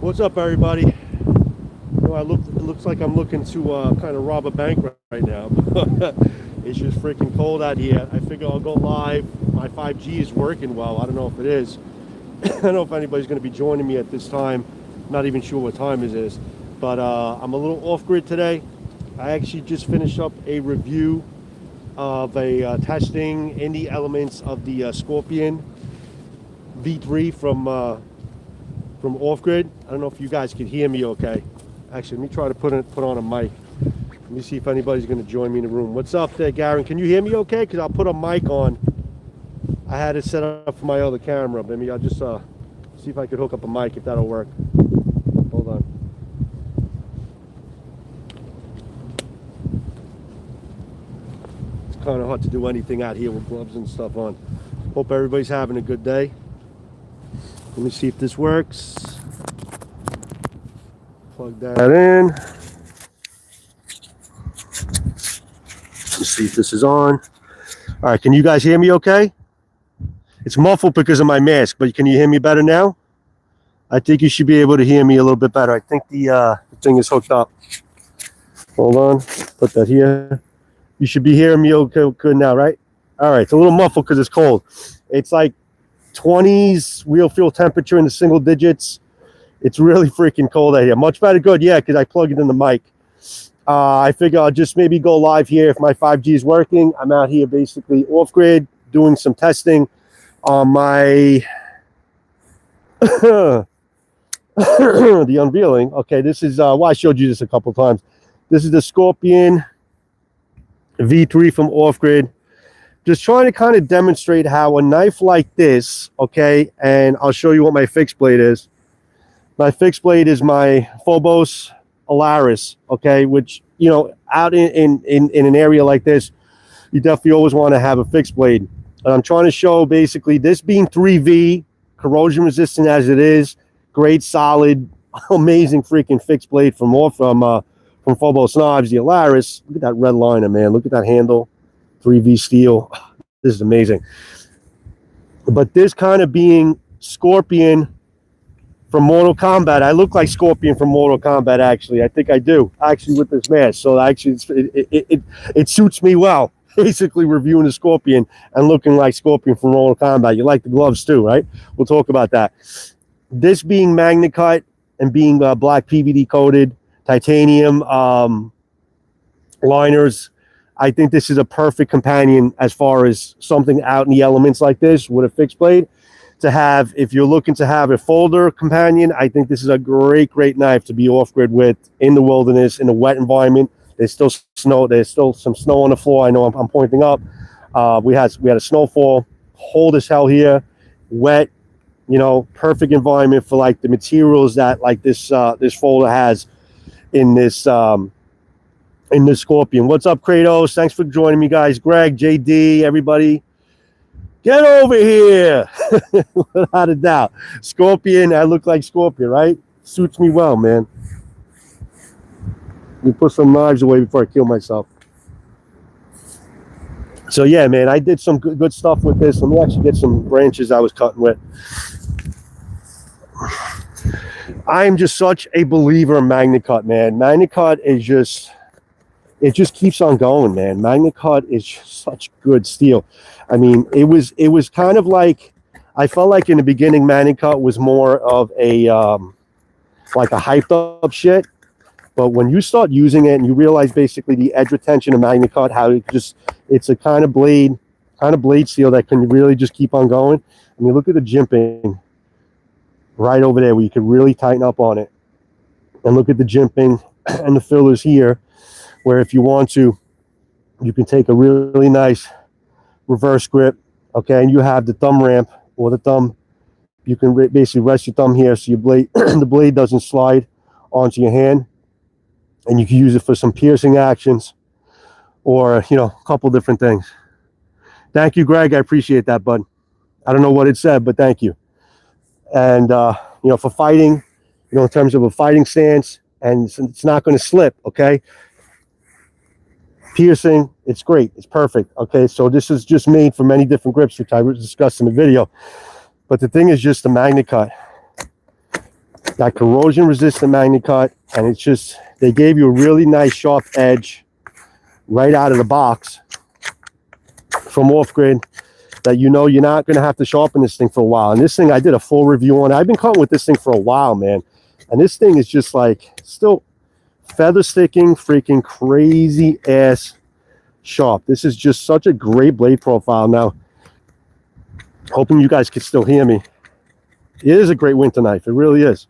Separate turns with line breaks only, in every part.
What's up, everybody? It looks like I'm looking to kind of rob a bank right now. It's just freaking cold out here. I figure I'll go live. My 5G is working well. I don't know if it is. I don't know if anybody's going to be joining me at this time. I'm not even sure what time it is. But I'm a little off-grid today. I actually just finished up a review of a testing in the elements of the Scorpion V3 from off-grid. I don't know if you guys can hear me okay. Actually, let me try to put on a mic. Let me see if anybody's going to join me in the room. What's up there, Garen? Can you hear me okay? Because I'll put a mic on. I had it set up for my other camera. Maybe I'll just see if I could hook up a mic, if that'll work. Hold on. It's kind of hard to do anything out here with gloves and stuff on. Hope everybody's having a good day. Let me see if this works. Plug that in. Let's see if this is on. All right, can you guys hear me okay? It's muffled because of my mask, but can you hear me better now? I think you should be able to hear me a little bit better. I think the thing is hooked up. Hold on, put that here. You should be hearing me okay, good now, right? All right, it's a little muffled because it's cold. It's like 20s real fuel temperature in the single digits. It's really freaking cold out here. Much better, good, yeah, because I plugged it in the mic. I figure I'll just maybe go live here if my 5G is working. I'm out here basically off grid doing some testing on my the unveiling. Okay, this is I showed you this a couple times. This is the Scorpion V3 from off grid. Just trying to kind of demonstrate how a knife like this, okay, and I'll show you what my fixed blade is. My fixed blade is my Phobos Alaris, okay, which, you know, out in an area like this, you definitely always want to have a fixed blade. And I'm trying to show basically this being 3V, corrosion resistant as it is, great, solid, amazing freaking fixed blade from Phobos Knives, the Alaris. Look at that red liner, man. Look at that handle. 3V steel. This is amazing. But this kind of being Scorpion from Mortal Kombat. I look like Scorpion from Mortal Kombat, actually. I think I do, actually, with this mask. So actually, it suits me well. Basically reviewing the Scorpion and looking like Scorpion from Mortal Kombat. You like the gloves too, right? We'll talk about that. This being Magnacut and being black PVD coated, titanium liners, I think this is a perfect companion as far as something out in the elements like this with a fixed blade to have. If you're looking to have a folder companion, I think this is a great knife to be off grid with in the wilderness, in a wet environment. There's still snow. There's still some snow on the floor. I know I'm pointing up. We had a snowfall, cold as hell here, wet. You know, perfect environment for like the materials that like this folder has in this Scorpion. What's up, Kratos? Thanks for joining me, guys. Greg, JD, everybody, get over here. Without a doubt, Scorpion. I look like Scorpion, right? Suits me well, man. Let me put some knives away before I kill myself. So yeah, man, I did some good stuff with this. Let me actually get some branches I was cutting with. I am just such a believer in Magnacut, man. Magnacut is just, it just keeps on going, man. Magnacut is just such good steel. I mean, it was kind of like, I felt like in the beginning Magnacut was more of a like a hyped up shit. But when you start using it and you realize basically the edge retention of Magnacut, how it's a kind of blade steel that can really just keep on going. I mean, look at the jimping right over there where you can really tighten up on it. And look at the jimping and the fillers here, where if you want to, you can take a really nice reverse grip, okay, and you have the thumb ramp or the thumb. You can basically rest your thumb here so your blade, the blade doesn't slide onto your hand. And you can use it for some piercing actions or, you know, a couple different things. Thank you, Greg. I appreciate that, bud. I don't know what it said, but thank you. And, you know, for fighting, you know, in terms of a fighting stance, and it's not going to slip, okay? Piercing, it's great. It's perfect, okay? So this is just made for many different grips, which I discussed in the video. But the thing is just the Magnacut. That corrosion resistant Magnacut, and it's just, they gave you a really nice sharp edge right out of the box from Off Grid, that you know you're not going to have to sharpen this thing for a while. And this thing, I did a full review on. I've been cutting with this thing for a while, man. And this thing is just like still feather sticking, freaking crazy ass sharp. This is just such a great blade profile. Now, hoping you guys can still hear me. It is a great winter knife. It really is.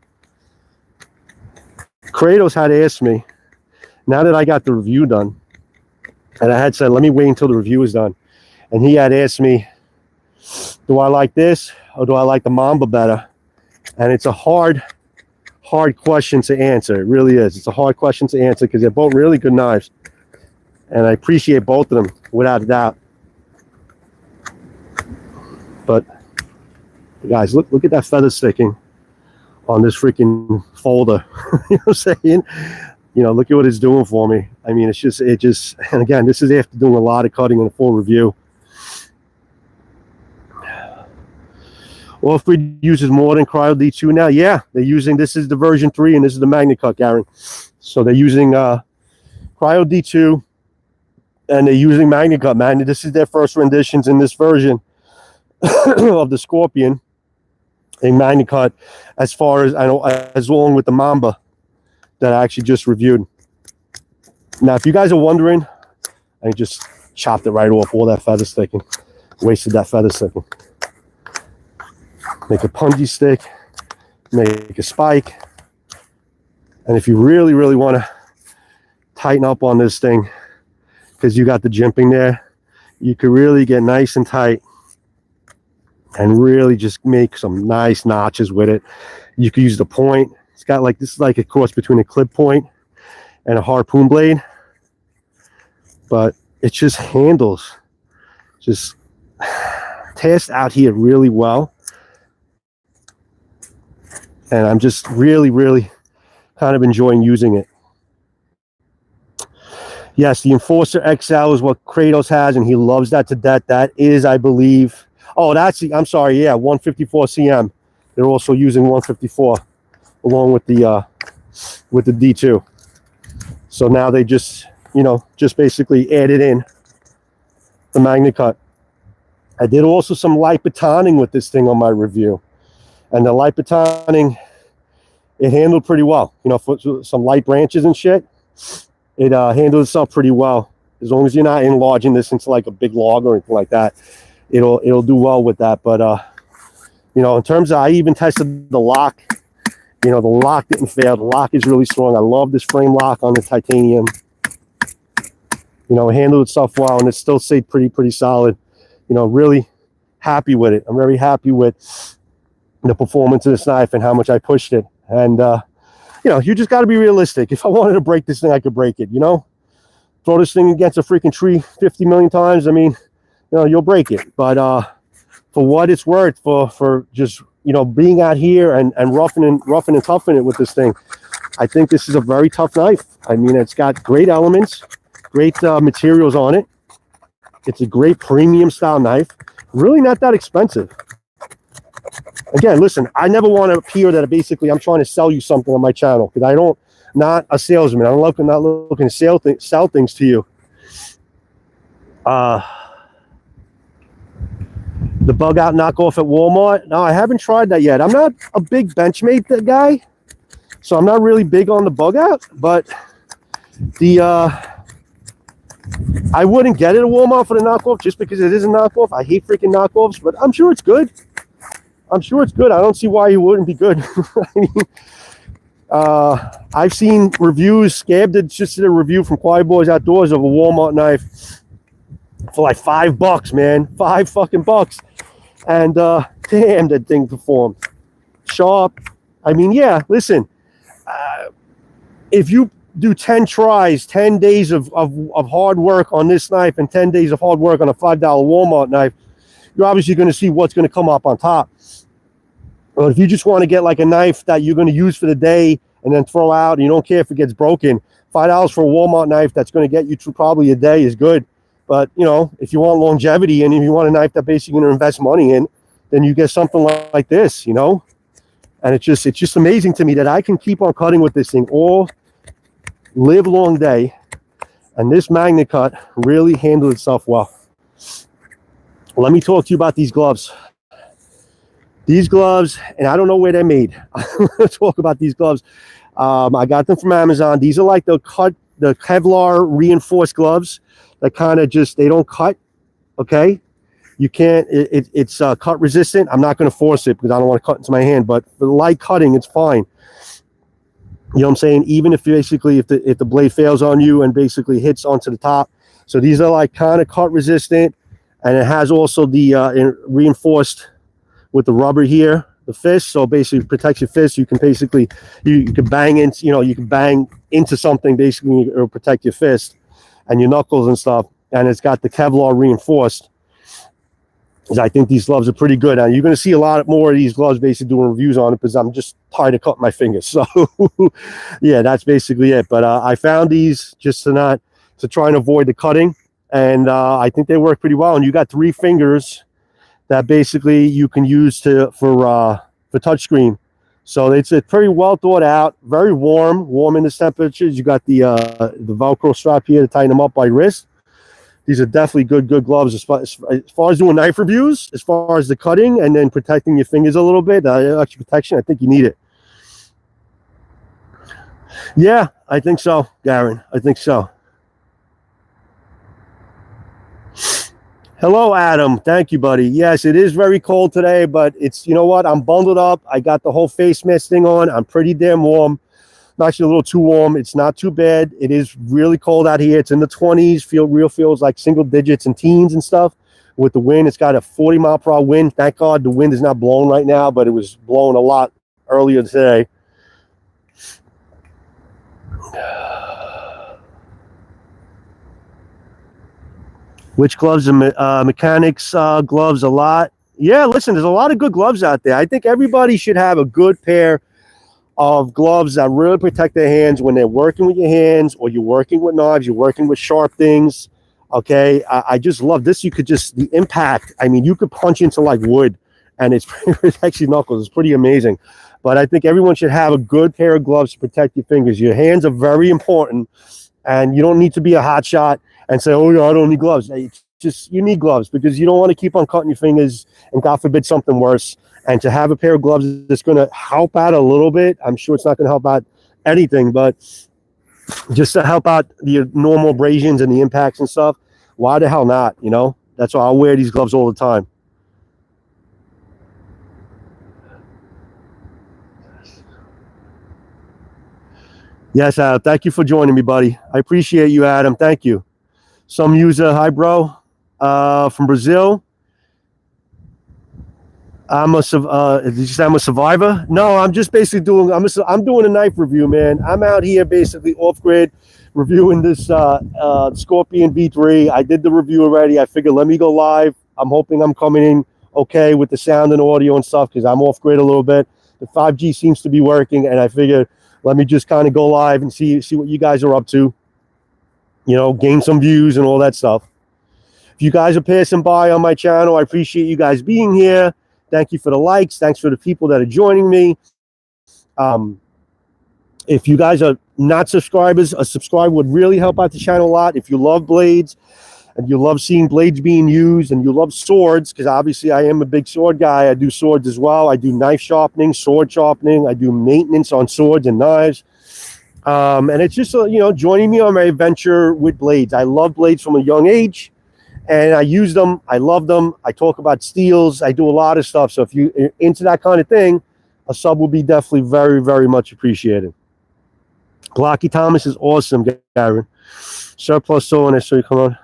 Kratos had asked me, now that I got the review done, and I had said, let me wait until the review is done. And he had asked me, do I like this or do I like the Mamba better? And it's a hard question to answer. It really is. It's a hard question to answer because they're both really good knives. And I appreciate both of them, without a doubt. But, guys, look at that feather sticking on this freaking folder. You know what I'm saying? You know, look at what it's doing for me. I mean, it just, and again, this is after doing a lot of cutting and a full review. Off Grid uses more than Cryo D2 now. Yeah, they're using, this is the version 3 and this is the Magnacut, Garen. So they're using Cryo D2 and they're using Magnacut. This is their first renditions in this version of the Scorpion in Magnacut, as far as I know, as long with the Mamba that I actually just reviewed. Now, if you guys are wondering, I just chopped it right off, all that feather sticking. Wasted that feather sticking. Make a punji stick, make a spike. And if you really, really want to tighten up on this thing, because you got the jimping there, you could really get nice and tight and really just make some nice notches with it. You could use the point. It's got like, this is like a cross between a clip point and a harpoon blade, but it just handles, just tests out here really well. And I'm just really, really kind of enjoying using it. Yes, the Enforcer XL is what Kratos has, and he loves that to death. That is, I believe, oh, that's the, I'm sorry, yeah, 154 CM. They're also using 154 along with the D2. So now they just, you know, just basically added in the Magnacut. I did also some light batoning with this thing on my review. And the light batoning, it handled pretty well. You know, for some light branches and shit, it handled itself pretty well. As long as you're not enlarging this into like a big log or anything like that, it'll do well with that. But you know, in terms of, I even tested the lock. You know, the lock didn't fail. The lock is really strong. I love this frame lock on the titanium. You know, it handled itself well, and it still stayed pretty solid. You know, really happy with it. I'm very happy with the performance of this knife and how much I pushed it. And you know, you just got to be realistic. If I wanted to break this thing, I could break it. You know, throw this thing against a freaking tree 50 million times, I mean, you know, you'll break it. But for what it's worth, for just, you know, being out here and roughing and toughing it with this thing, I think this is a very tough knife. I mean, it's got great elements, great materials on it. It's a great premium style knife. Really not that expensive. Again, listen, I never want to appear that basically I'm trying to sell you something on my channel, because I don't, not a salesman. I'm not looking to sell things to you. The bug out knockoff at Walmart. No, I haven't tried that yet. I'm not a big Benchmade guy, so I'm not really big on the bug out, but the I wouldn't get it at Walmart for the knockoff just because it is a knockoff. I hate freaking knockoffs, but I'm sure it's good. I'm sure it's good. I don't see why it wouldn't be good. I mean, I've seen reviews. Scab just did a review from Quiet Boys Outdoors of a Walmart knife for like $5, man. $5 and damn, that thing performed. Sharp. I mean, yeah, listen, if you do 10 tries, 10 days of hard work on this knife and 10 days of hard work on a $5 Walmart knife, you're obviously going to see what's going to come up on top. But if you just want to get like a knife that you're going to use for the day and then throw out, and you don't care if it gets broken, $5 for a Walmart knife that's going to get you through probably a day is good. But, you know, if you want longevity and if you want a knife that basically you're going to invest money in, then you get something like this, you know. And it's just amazing to me that I can keep on cutting with this thing all live long day. And this Magnacut really handled itself well. Let me talk to you about these gloves. These gloves, and I don't know where they're made. I'm going to talk about these gloves. I got them from Amazon. These are like the Kevlar reinforced gloves that kind of just, they don't cut, okay? You can't, it's cut resistant. I'm not going to force it because I don't want to cut into my hand, but for light cutting, it's fine. You know what I'm saying? Even if basically, if the blade fails on you and basically hits onto the top. So these are like kind of cut resistant, and it has also the reinforced with the rubber here, the fist. So basically protects your fist. You can basically, you can bang into, you can bang into something, basically it'll protect your fist and your knuckles and stuff. And it's got the Kevlar reinforced. I think these gloves are pretty good. And you're going to see a lot more of these gloves basically doing reviews on it because I'm just tired of cutting my fingers. So yeah, that's basically it. But I found these just to try and avoid the cutting. And I think they work pretty well. And you got 3 fingers that basically you can use for touchscreen. So it's a pretty well thought out, very warm in the temperatures. You got the Velcro strap here to tighten them up by wrist. These are definitely good gloves as far as doing knife reviews, as far as the cutting and then protecting your fingers a little bit. Extra protection, I think you need it. Yeah, I think so, Garen. I think so. Hello, Adam. Thank you, buddy. Yes, it is very cold today, but it's, you know what? I'm bundled up. I got the whole face mask thing on. I'm pretty damn warm. I'm actually a little too warm. It's not too bad. It is really cold out here. It's in the 20s. Feels like single digits and teens and stuff. With the wind, it's got a 40-mile-per-hour wind. Thank God the wind is not blowing right now, but it was blowing a lot earlier today. Which gloves? Mechanics gloves a lot. Yeah, listen, there's a lot of good gloves out there. I think everybody should have a good pair of gloves that really protect their hands when they're working with your hands, or you're working with knives, you're working with sharp things. Okay, I just love this. You could just, the impact, I mean, you could punch into like wood and it's protects your knuckles. It's pretty amazing. But I think everyone should have a good pair of gloves to protect your fingers. Your hands are very important, and you don't need to be a hot shot and say, oh yeah, I don't need gloves. It's just, you need gloves because you don't want to keep on cutting your fingers and God forbid something worse. And to have a pair of gloves that's going to help out a little bit. I'm sure it's not going to help out anything, but just to help out the normal abrasions and the impacts and stuff, why the hell not? You know, that's why I'll wear these gloves all the time. Yes, Adam, thank you for joining me, buddy. I appreciate you, Adam. Thank you. Some user, hi, bro, from Brazil. Did you say I'm a survivor? No, I'm just basically doing, I'm doing a knife review, man. I'm out here basically off grid reviewing this Scorpion V3. I did the review already. I figured let me go live. I'm hoping I'm coming in okay with the sound and audio and stuff because I'm off grid a little bit. The 5G seems to be working, and I figured let me just kind of go live and see what you guys are up to. You know, gain some views and all that stuff. If you guys are passing by on my channel, I appreciate you guys being here. Thank you for the likes. Thanks for the people that are joining me. If you guys are not subscribers, a subscribe would really help out the channel a lot. If you love blades and you love seeing blades being used and you love swords, because obviously I am a big sword guy. I do swords as well. I do knife sharpening, sword sharpening. I do maintenance on swords and knives. And it's just, you know, joining me on my adventure with blades. I love blades from a young age. And I use them. I love them. I talk about steels. I do a lot of stuff. So if you're into that kind of thing, a sub will be definitely very, very much appreciated. Glocky Thomas is awesome, Garen. Surplus so and I saw you come on.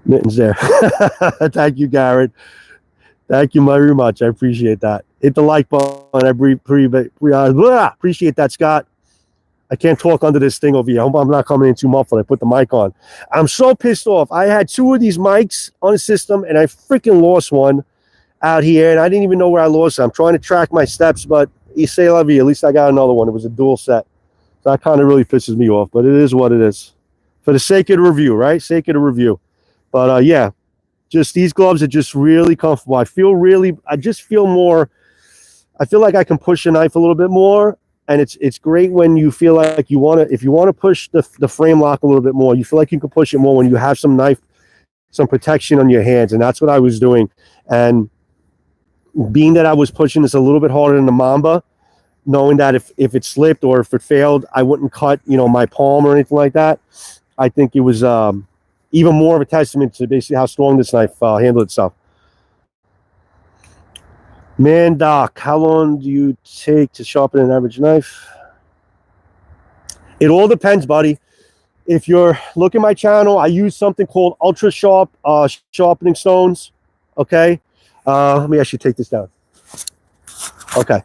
Mittens there. Thank you, Garen. Thank you very much. I appreciate that. Hit the like button. I appreciate that, Scott. I can't talk under this thing over here. I hope I'm not coming in too muffled. I put the mic on. I'm so pissed off. I had 2 of these mics on the system, and I freaking lost one out here, and I didn't even know where I lost it. I'm trying to track my steps, but you say la vie. At least I got another one. It was a dual set. So that kind of really pisses me off, but it is what it is. For the sake of the review, right? Sake of the review. But yeah, just these gloves are just really comfortable. I just feel more I feel like I can push a knife a little bit more, and it's great when you feel like you want to, if you want to push the frame lock a little bit more, you feel like you can push it more when you have some knife, some protection on your hands, and that's what I was doing. And being that I was pushing this a little bit harder than the Mamba, knowing that if it slipped or if it failed, I wouldn't cut, you know, my palm or anything like that. I think it was even more of a testament to basically how strong this knife handled itself. Man, Doc, how long do you take to sharpen an average knife? It all depends, buddy. If you're looking at my channel, I use something called ultra sharp sharpening stones. Okay, let me actually take this down. Okay,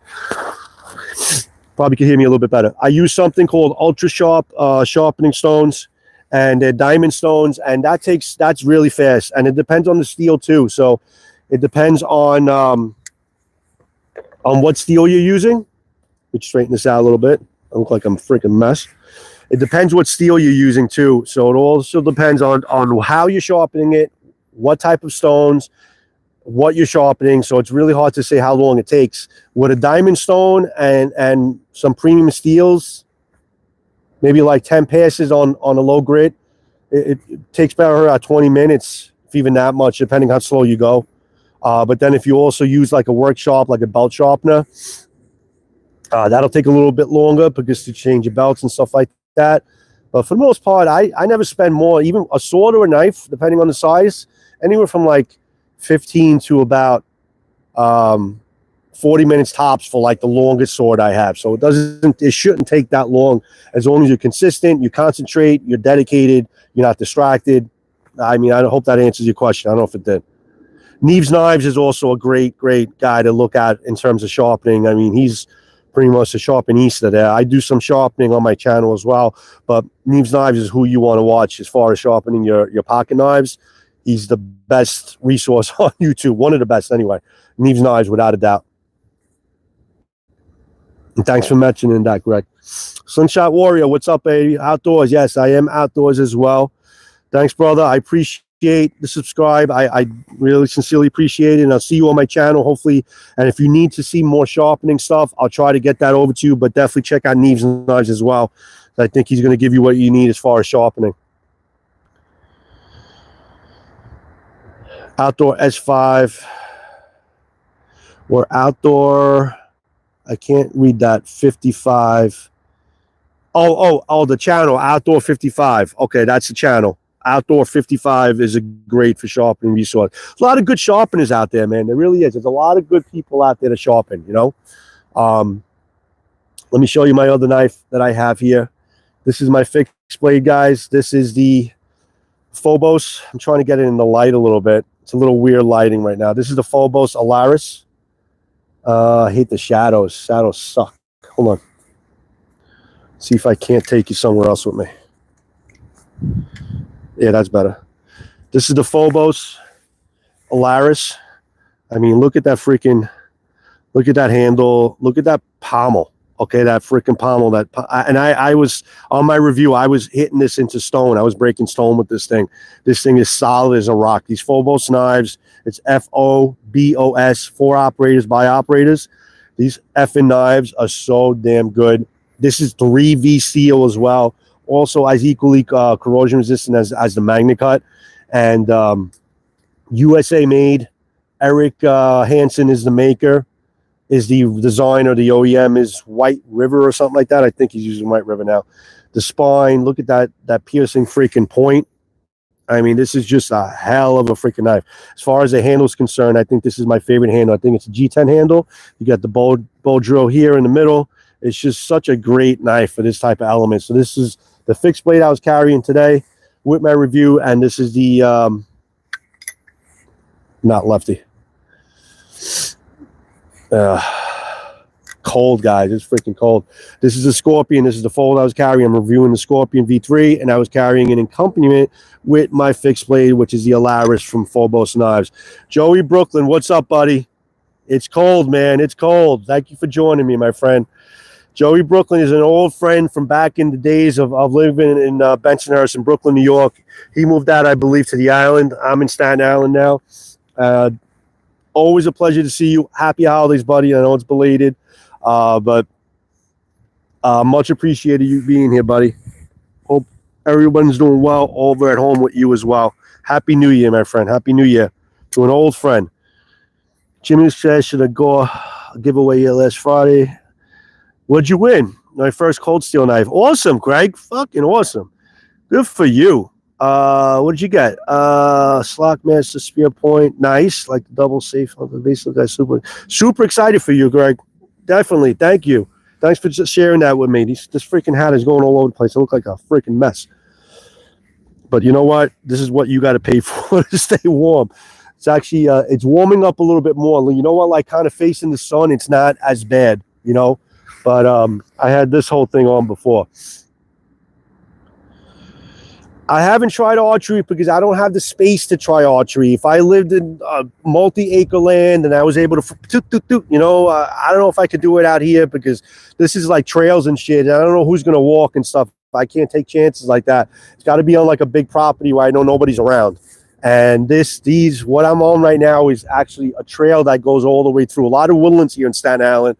probably can hear me a little bit better. I use something called ultra sharp sharpening stones, and they're diamond stones, and that's really fast, and it depends on the steel too. So it depends on what steel you're using. Let's straighten this out a little bit. I look like I'm a freaking mess. It depends what steel you're using too. So it also depends on how you're sharpening it, what type of stones, what you're sharpening. So it's really hard to say how long it takes. With a diamond stone and some premium steels, maybe like 10 passes on a low grit, it takes about 20 minutes, if even that much, depending how slow you go. But then if you also use like a work sharp, like a belt sharpener, that'll take a little bit longer because to change your belts and stuff like that. But for the most part, I never spend more, even a sword or a knife, depending on the size, anywhere from like 15 to about 40 minutes tops for like the longest sword I have. So it shouldn't take that long, as long as you're consistent, you concentrate, you're dedicated, you're not distracted. I mean, I hope that answers your question. I don't know if it did. Neves Knives is also a great guy to look at in terms of sharpening. I mean, he's pretty much a sharpenista there. I do some sharpening on my channel as well, but Neves Knives is who you want to watch as far as sharpening your pocket knives. He's the best resource on YouTube, one of the best anyway. Neves Knives, without a doubt. And thanks for mentioning that, Greg. Slingshot Warrior, what's up, baby? Outdoors, yes, I am outdoors as well. Thanks, brother. I appreciate the subscribe. I really sincerely appreciate it, and I'll see you on my channel hopefully. And if you need to see more sharpening stuff, I'll try to get that over to you, but definitely check out Neves Knives as well. I think he's going to give you what you need as far as sharpening. Outdoor S5 or outdoor, I can't read that, 55. Oh, the channel, Outdoor 55. Okay, that's the channel. Outdoor 55 is a great for sharpening resource. There's a lot of good sharpeners out there, man. There really is. There's a lot of good people out there to sharpen, you know. Let me show you my other knife that I have here. This is my fixed blade, guys. This is the Phobos. I'm trying to get it in the light a little bit. It's a little weird lighting right now. This is the Phobos Alaris. I hate the shadows. Shadows suck. Hold on. See if I can't take you somewhere else with me. Yeah, that's better. This is the Phobos Alaris. I mean, look at that freaking, look at that handle. Look at that pommel. Okay, that freaking pommel. And I was, on my review, I was hitting this into stone. I was breaking stone with this thing. This thing is solid as a rock. These Phobos knives, it's Phobos, for operators, by operators. These effing knives are so damn good. This is 3V steel as well. Also as equally corrosion resistant as the Magnacut. And USA made. Eric Hansen is the maker. Is the designer, the OEM is White River or something like that. I think he's using White River now. The spine, look at that piercing freaking point. I mean, this is just a hell of a freaking knife. As far as the handle is concerned, I think this is my favorite handle. I think it's a G10 handle. You got the bow drill here in the middle. It's just such a great knife for this type of element. So this is the fixed blade I was carrying today with my review, and this is the not lefty. Cold, guys. It's freaking cold. This is a Scorpion. This is the fold I was carrying. I'm reviewing the Scorpion V3, and I was carrying an accompaniment with my fixed blade, which is the Alaris from Phobos Knives. Joey Brooklyn, what's up, buddy? It's cold, man. It's cold. Thank you for joining me, my friend. Joey Brooklyn is an old friend from back in the days of living in Bensonhurst in Brooklyn, New York. He moved out, I believe, to the island. I'm in Staten Island now. always a pleasure to see you. Happy holidays, buddy. I know it's belated, but much appreciated you being here, buddy. Hope everyone's doing well over at home with you as well. Happy New Year, my friend. Happy New Year to an old friend. Jimmy says, should I go giveaway here last Friday? What'd you win? My first cold steel knife. Awesome, Greg. Fucking awesome. Good for you. What did you get? Slockmaster Spear Point. Nice. Like the double safe on the base. Look, super excited for you, Greg. Definitely. Thank you. Thanks for just sharing that with me. This freaking hat is going all over the place. It looks like a freaking mess. But you know what? This is what you got to pay for to stay warm. It's actually, it's warming up a little bit more. You know what? Like kind of facing the sun, it's not as bad, you know? But I had this whole thing on before. I haven't tried archery because I don't have the space to try archery. If I lived in multi-acre land and I was able to, you know, I don't know if I could do it out here because this is like trails and shit. And I don't know who's going to walk and stuff. I can't take chances like that. It's got to be on like a big property where I know nobody's around. And what I'm on right now is actually a trail that goes all the way through. A lot of woodlands here in Staten Island.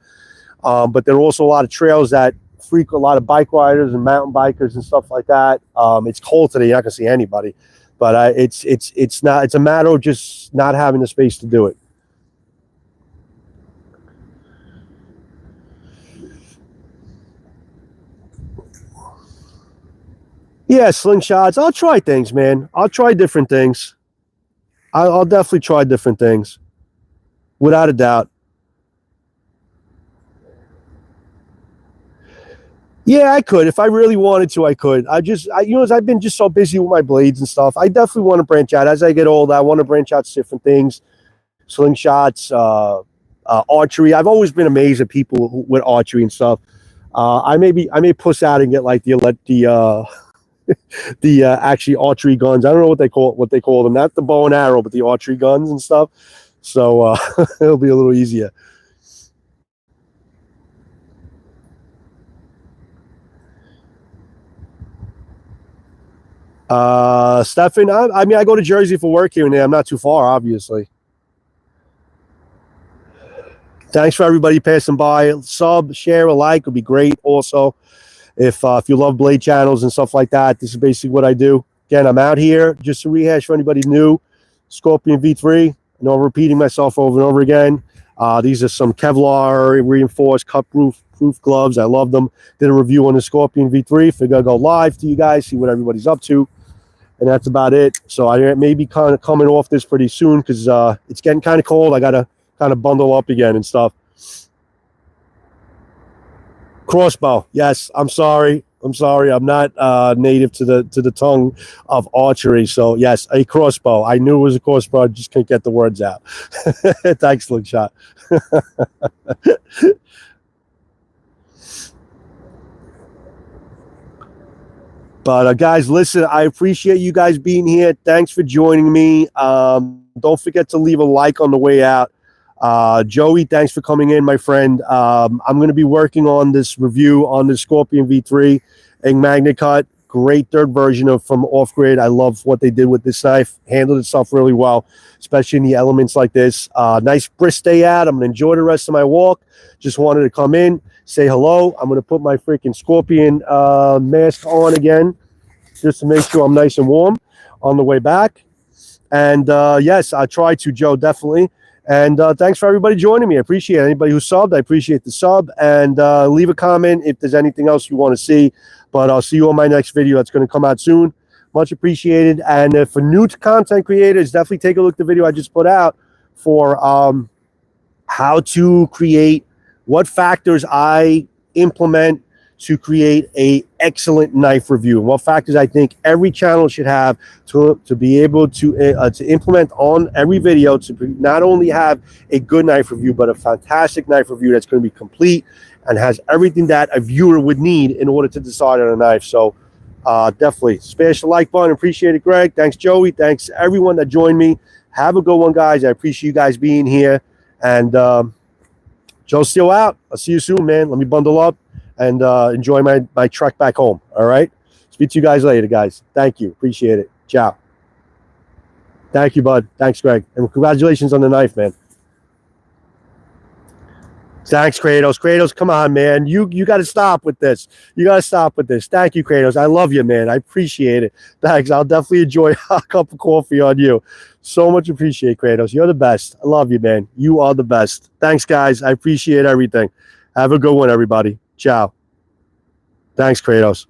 But there are also a lot of trails that freak a lot of bike riders and mountain bikers and stuff like that. It's cold today. You're not gonna see anybody, but it's a matter of just not having the space to do it. Yeah, slingshots. I'll try things, man. I'll try different things. I'll definitely try different things, without a doubt. Yeah, I could. If I really wanted to, I could. You know, as I've been just so busy with my blades and stuff, I definitely want to branch out. As I get older, I want to branch out to different things. Slingshots, archery. I've always been amazed at people with archery and stuff. I may puss out and get like the actually archery guns. I don't know what they call them. Not the bow and arrow, but the archery guns and stuff. So it'll be a little easier. Stefan, I mean, I go to Jersey for work here and there. I'm not too far, obviously. Thanks for everybody passing by. Sub, share, a like would be great. Also, if you love blade channels and stuff like that, this is basically what I do. Again, I'm out here just to rehash for anybody new. Scorpion V3. I know I'm repeating myself over and over again. These are some Kevlar reinforced cut-proof gloves. I love them. Did a review on the Scorpion V3. Figured I'd go live to you guys, see what everybody's up to. And that's about it. So I may be kind of coming off this pretty soon because it's getting kind of cold. I got to kind of bundle up again and stuff. Crossbow. Yes, I'm sorry. I'm not native to the tongue of archery. So yes, a crossbow. I knew it was a crossbow. I just couldn't get the words out. Thanks, Slingshot. But guys, listen, I appreciate you guys being here. Thanks for joining me. Don't forget to leave a like on the way out. Joey, thanks for coming in, my friend. I'm going to be working on this review on the Scorpion V3 and Magnacut. Great third version from Off Grid. I love what they did with this knife. Handled itself really well, especially in the elements like this. Nice brisk day out. I'm going to enjoy the rest of my walk. Just wanted to come in, say hello. I'm going to put my freaking Scorpion mask on again just to make sure I'm nice and warm on the way back. And yes, I tried to, Joe, definitely. And thanks for everybody joining me. I appreciate it. Anybody who subbed, I appreciate the sub. And leave a comment if there's anything else you want to see. But I'll see you on my next video that's going to come out soon. Much appreciated. And for new content creators, definitely take a look at the video I just put out for how to create, what factors I implement to create a excellent knife review, and what factors I think every channel should have to be able to implement on every video to not only have a good knife review, but a fantastic knife review that's going to be complete and has everything that a viewer would need in order to decide on a knife. So definitely smash the like button. Appreciate it, Greg. Thanks, Joey. Thanks everyone that joined me. Have a good one, guys. I appreciate you guys being here. And Joe's still out. I'll see you soon, man. Let me bundle up and enjoy my trek back home. All right. Speak to you guys later, guys. Thank you. Appreciate it. Ciao. Thank you, bud. Thanks, Greg. And congratulations on the knife, man. Thanks, Kratos. Kratos, come on, man. You got to stop with this. You got to stop with this. Thank you, Kratos. I love you, man. I appreciate it. Thanks. I'll definitely enjoy a cup of coffee on you. So much appreciate, Kratos. You're the best. I love you, man. You are the best. Thanks, guys. I appreciate everything. Have a good one, everybody. Ciao. Thanks, Kratos.